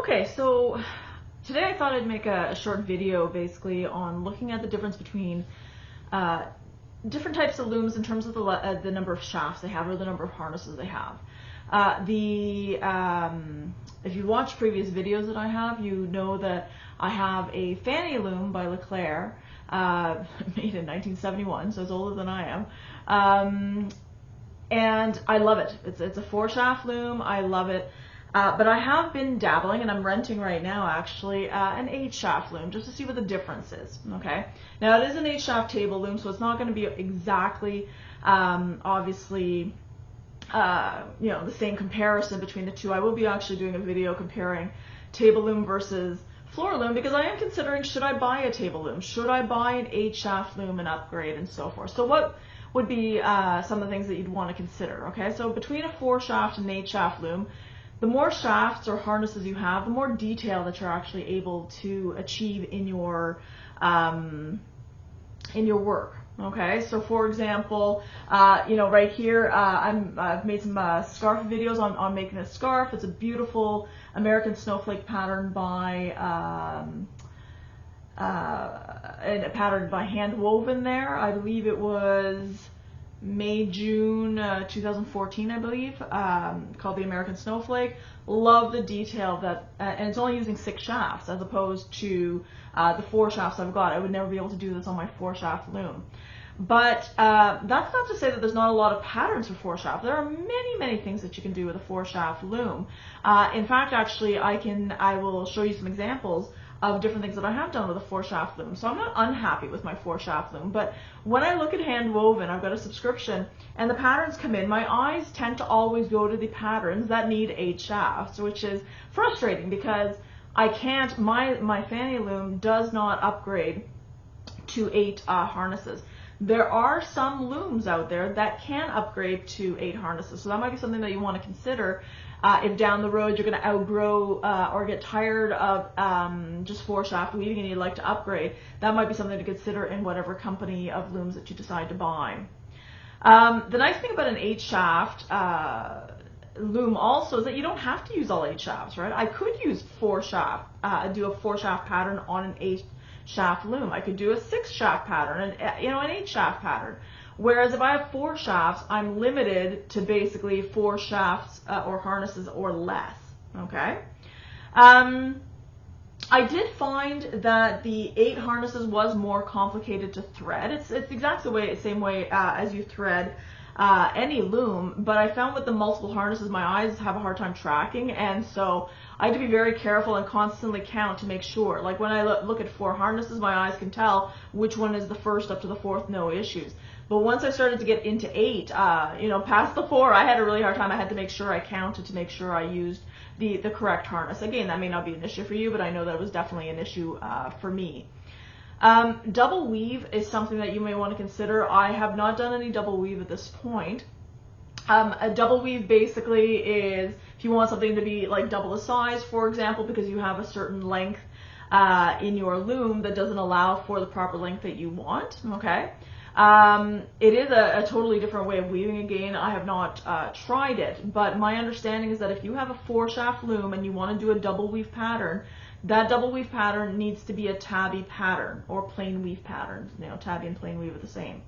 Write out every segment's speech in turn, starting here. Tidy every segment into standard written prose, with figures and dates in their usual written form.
Okay, so today I thought I'd make a short video basically on looking at the difference between different types of looms in terms of the number of shafts they have or the number of harnesses they have. If you watch previous videos that I have, you know that I have a fanny loom by Leclerc, made in 1971, so it's older than I am. And I love it. It's a 4-shaft loom. I love it. But I have been dabbling, and I'm renting right now actually, an 8-shaft loom just to see what the difference is. Okay. Now it is an 8-shaft table loom, so it's not going to be exactly, obviously, the same comparison between the two. I will be actually doing a video comparing table loom versus floor loom, because I am considering, should I buy a table loom? Should I buy an 8-shaft loom and upgrade and so forth? So what would be some of the things that you'd want to consider? Okay, so between a 4-shaft and an 8-shaft loom, the more shafts or harnesses you have, the more detail that you're actually able to achieve in your work. Okay, so for example, right here, I've made some scarf videos on making a scarf. It's a beautiful American snowflake pattern by patterned by hand woven there. I believe it was June 2014, I believe, called the American Snowflake. Love the detail that, and it's only using 6 shafts as opposed to the 4 shafts I've got. I would never be able to do this on my 4-shaft loom. But that's not to say that there's not a lot of patterns for 4-shaft. There are many things that you can do with a 4-shaft loom. In fact, actually, I will show you some examples of different things that I have done with a 4-shaft loom. So I'm not unhappy with my 4-shaft loom, but when I look at hand woven, I've got a subscription and the patterns come in, my eyes tend to always go to the patterns that need 8 shafts, which is frustrating because I can't, my fanny loom does not upgrade to 8 harnesses. There are some looms out there that can upgrade to 8 harnesses, so that might be something that you want to consider. If down the road you're going to outgrow or get tired of just 4-shaft weaving and you'd like to upgrade, that might be something to consider in whatever company of looms that you decide to buy. The nice thing about an 8-shaft loom also is that you don't have to use all 8 shafts, right? I could use 4-shaft, do a 4-shaft pattern on an 8-shaft loom. I could do a 6-shaft pattern and an 8-shaft pattern. Whereas if I have 4 shafts, I'm limited to basically 4 shafts or harnesses or less. Okay. I did find that the 8 harnesses was more complicated to thread. It's the exact same way as you thread any loom, but I found with the multiple harnesses, my eyes have a hard time tracking, and so I had to be very careful and constantly count to make sure. Like when I look at 4 harnesses, my eyes can tell which one is the first up to the 4th, no issues. But once I started to get into 8, past the 4, I had a really hard time. I had to make sure I counted to make sure I used the correct harness. Again, that may not be an issue for you, but I know that was definitely an issue for me. Double weave is something that you may want to consider. I have not done any double weave at this point. A double weave basically is if you want something to be like double the size, for example, because you have a certain length in your loom that doesn't allow for the proper length that you want. Okay. It is a totally different way of weaving. Again, I have not tried it, but my understanding is that if you have a 4-shaft loom and you want to do a double weave pattern, that double weave pattern needs to be a tabby pattern or plain weave pattern. Tabby and plain weave are the same.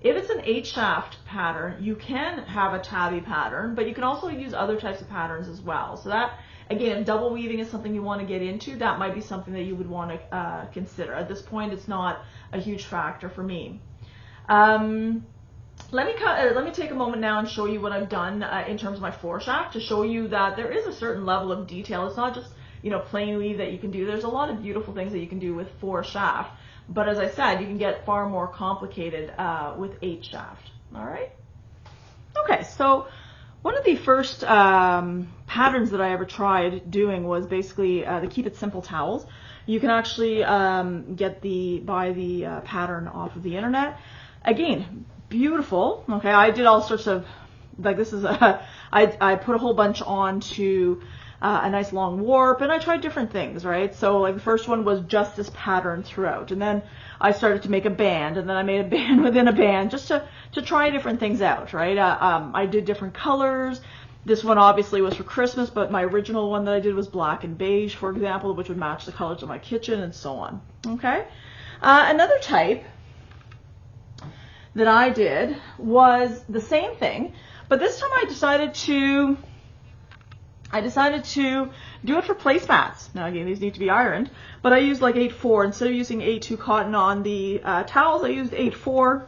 If it's an 8-shaft pattern, you can have a tabby pattern, but you can also use other types of patterns as well. So that, again, double weaving is something you want to get into. That might be something that you would want to consider. At this point, it's not a huge factor for me. Let me take a moment now and show you what I've done in terms of my 4-shaft to show you that there is a certain level of detail. It's not just plain weave that you can do. There's a lot of beautiful things that you can do with 4-shaft, but as I said, you can get far more complicated with 8-shaft. All right. Okay, so one of the first patterns that I ever tried doing was basically the Keep It Simple towels. You can actually buy the pattern off of the internet. Again, beautiful. Okay, I did all sorts of, like this is I put a whole bunch onto a nice long warp, and I tried different things, right? So like the first one was just this pattern throughout, and then I started to make a band, and then I made a band within a band just to try different things out, right? I did different colors. This one obviously was for Christmas, but my original one that I did was black and beige, for example, which would match the colors of my kitchen and so on. Okay. Another type that I did was the same thing, but this time I decided to do it for placemats. Now again, these need to be ironed, but I used like 8-4. Instead of using 8-2 cotton on the towels, I used 8-4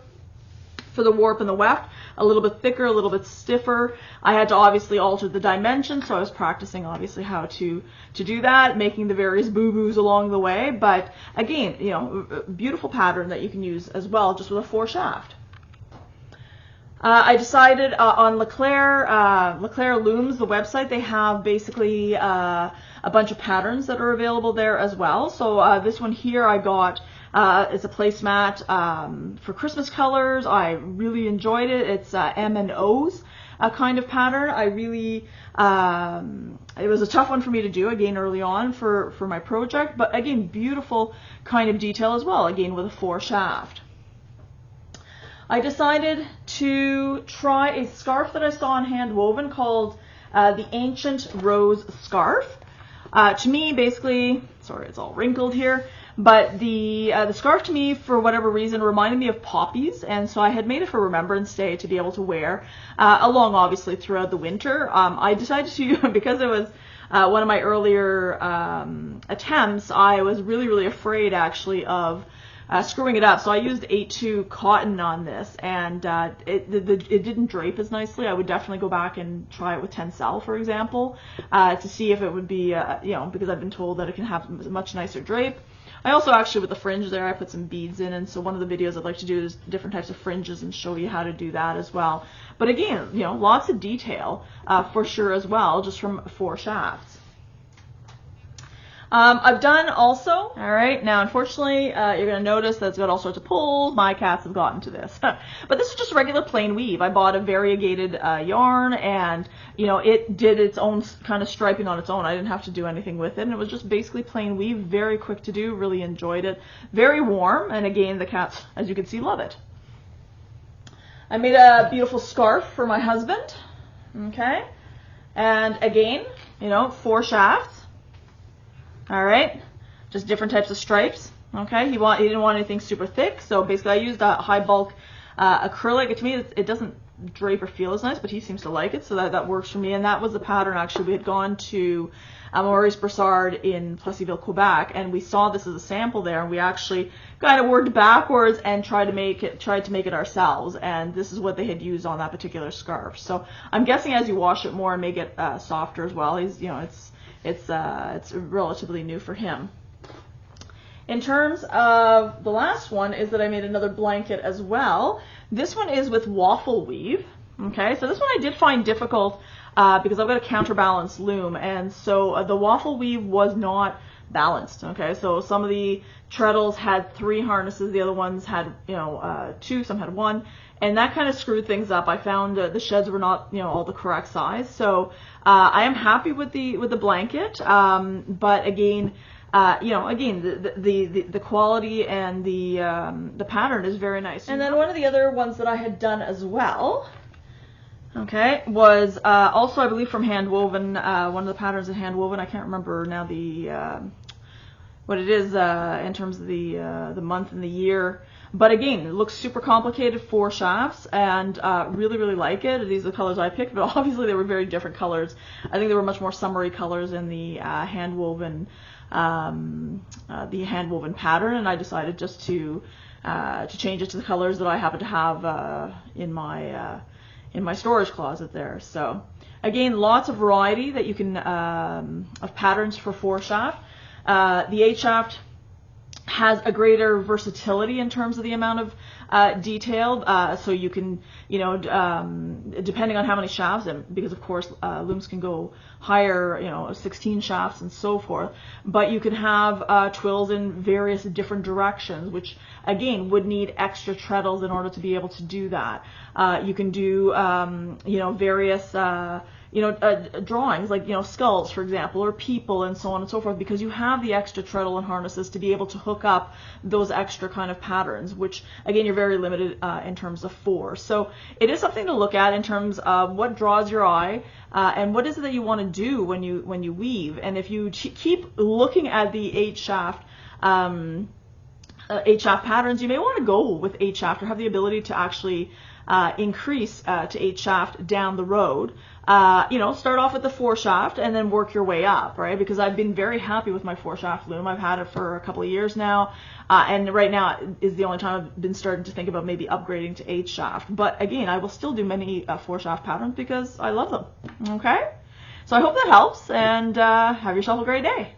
for the warp and the weft. A little bit thicker, a little bit stiffer. I had to obviously alter the dimensions, so I was practicing obviously how to do that, making the various boo-boos along the way. But again, you know, beautiful pattern that you can use as well, just with a 4 shaft. I decided on Leclerc Looms, the website. They have basically a bunch of patterns that are available there as well. So this one here I got is a placemat for Christmas colors. I really enjoyed it. It's M and O's kind of pattern. I really it was a tough one for me to do again early on for my project, but again beautiful kind of detail as well, again with a 4 shaft. I decided to try a scarf that I saw on Hand Woven called the Ancient Rose Scarf. To me, basically, sorry, it's all wrinkled here, but the scarf to me, for whatever reason, reminded me of poppies, and so I had made it for Remembrance Day to be able to wear along, obviously, throughout the winter. I decided to, because it was one of my earlier attempts, I was really afraid, actually, of screwing it up, so I used 8-2 cotton on this, and it didn't drape as nicely. I would definitely go back and try it with Tencel, for example, to see if it would be, you know, because I've been told that it can have a much nicer drape. I also actually, with the fringe there, I put some beads in, and so one of the videos I'd like to do is different types of fringes and show you how to do that as well. But again, you know, lots of detail for sure as well, just from 4 shafts. I've done also, all right, now unfortunately you're going to notice that it's got all sorts of pulls. My cats have gotten to this. But this is just regular plain weave. I bought a variegated yarn, and you know, it did its own kind of striping on its own. I didn't have to do anything with it, and it was just basically plain weave, very quick to do, really enjoyed it. Very warm, and again, the cats, as you can see, love it. I made a beautiful scarf for my husband, okay, and again, you know, 4 shafts. All right, just different types of stripes. Okay, he didn't want anything super thick, so basically I used a high bulk acrylic. To me, it doesn't drape or feel as nice, but he seems to like it, so that works for me. And that was the pattern. Actually, we had gone to Maurice Broussard in Plessis-Ville, Quebec, and we saw this as a sample there, and we actually kind of worked backwards and tried to make it ourselves. And this is what they had used on that particular scarf. So I'm guessing as you wash it more, it may get softer as well. He's, you know, it's relatively new for him. In terms of the last one is that I made another blanket as well. This one is with waffle weave. Okay, so this one I did find difficult because I've got a counterbalance loom, and so the waffle weave was not balanced. Okay, so some of the treadles had 3 harnesses, the other ones had, you know, 2, some had 1, and that kind of screwed things up. I found the sheds were not, you know, all the correct size. So I am happy with the blanket, but again, you know, again, the quality and the pattern is very nice. And then one of the other ones that I had done as well, okay, was also, I believe, from Hand Woven. One of the patterns in Hand Woven, I can't remember now what it is in terms of the month and the year. But again, it looks super complicated, 4 shafts, and really like it. These are the colors I picked, but obviously they were very different colors. I think they were much more summery colors in the hand woven pattern, and I decided just to change it to the colors that I happen to have in my storage closet there. So again, lots of variety that you can of patterns for 4 shaft. The 8 shaft has a greater versatility in terms of the amount of detail, so you can, you know, depending on how many shafts, and because of course looms can go higher, you know, 16 shafts and so forth, but you can have twills in various different directions, which again would need extra treadles in order to be able to do that. You can do, you know, various drawings like, skulls, for example, or people and so on and so forth, because you have the extra treadle and harnesses to be able to hook up those extra kind of patterns, which again, you're very limited in terms of force. So it is something to look at in terms of what draws your eye and what is it that you want to do when you weave. And if you keep looking at the 8-shaft 8-shaft patterns, you may want to go with 8-shaft or have the ability to actually increase to 8-shaft down the road. Start off with the 4-shaft and then work your way up, right? Because I've been very happy with my 4-shaft loom. I've had it for a couple of years now, and right now is the only time I've been starting to think about maybe upgrading to 8-shaft. But again, I will still do many 4-shaft patterns because I love them. Okay? So I hope that helps, and have yourself a great day.